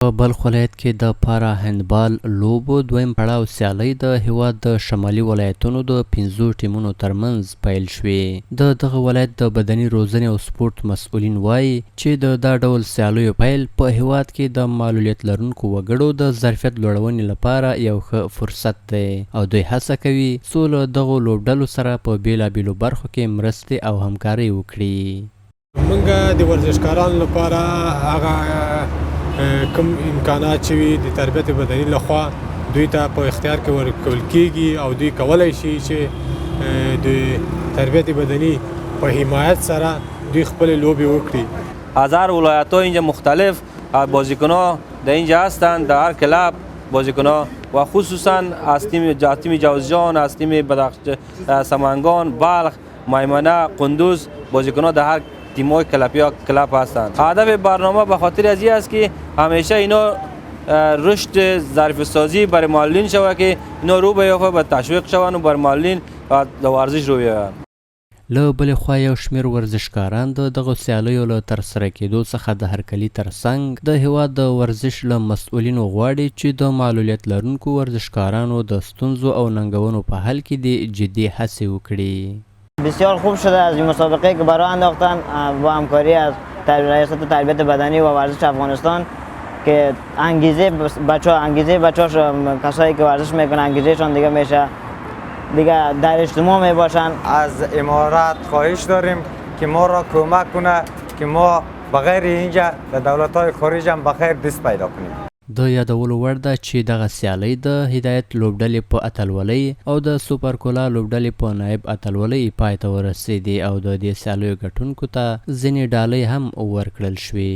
په بلخ ولایت کې د پارا هندبال لوبو دویم پړاو سیالۍ د هیواد د شمالي ولایتونو د 5 ټیمونو ترمنځ پیل شوې. د دغه ولایت د بدني روزنې او سپورت مسؤلین وایي چې د دا ډول سیالیو پیل په هیواد کې د معلولیت لرونکو وګړو د ظرفیت لوړونې لپاره یو ښه فرصت دی او دوی هڅه کوي څو له دغو لوبډلو سره په بیلابیلو برخو کې مرستې او همکاري وکړي. موږ د ورزشکارانو لپاره هغه کوم امکانات چې وي د تربیت بدني لخوا دوی ته په اختیار کې ورکول کیږي او دوی کولی شي چې د تربیت بدنی په حمایت سره دوی خپل لوبی وکړي. هزار ولایت‌ها اینجا مختلف بازیکن‌ها در اینجا هستند، در هر کلاب بازیکن‌ها و خصوصا از تیم جوزجان، از تیم سمنگان، بلخ، میمنه، قندوز بازیکن‌ها در هر تیم‌های کلاب هستند. هدف برنامه به خاطر از این است که همیشه اینا رشد ظرف سازی برای معلولین شود که اینا رو بیافته به تشویق شوند و بر معلولین و ورزش رو بیایند. له بلې خوا یو شمېر ورزشکاران د دغو سیالیو له ترسره کېدو څخه د هرکلي ترڅنګ د هیواد د ورزش له مسؤلینو غواړي چې د معلولیت لرونکو ورزشکارانو د ستونزو او ننګونو په حل کې د جدي هڅې وکړي. بسیار خوب شده از این مسابقه که برای انداختن با همکاری از ریاست تربیت بدنی و ورزش افغانستان که انگیزه بچه‌هاش کسایی که ورزش میکنن انگیزهشان دیگه میشه دیگه در اجتماع میباشن. از امارات خواهش داریم که ما را کمک کنه که ما بغیر اینجا در دولت‌های خارج هم بخیر دست پیدا کنیم. د یادولو وړ ده چې دغه سیالۍ د هدایت لوبډلې په اتلولۍ او د سوپرکولا لوبډلې په نایب اتلولۍ پای ته ورسېدې او د دې سیالیو ګټونکو ته ځینې ډالۍ هم ورکړل شوې.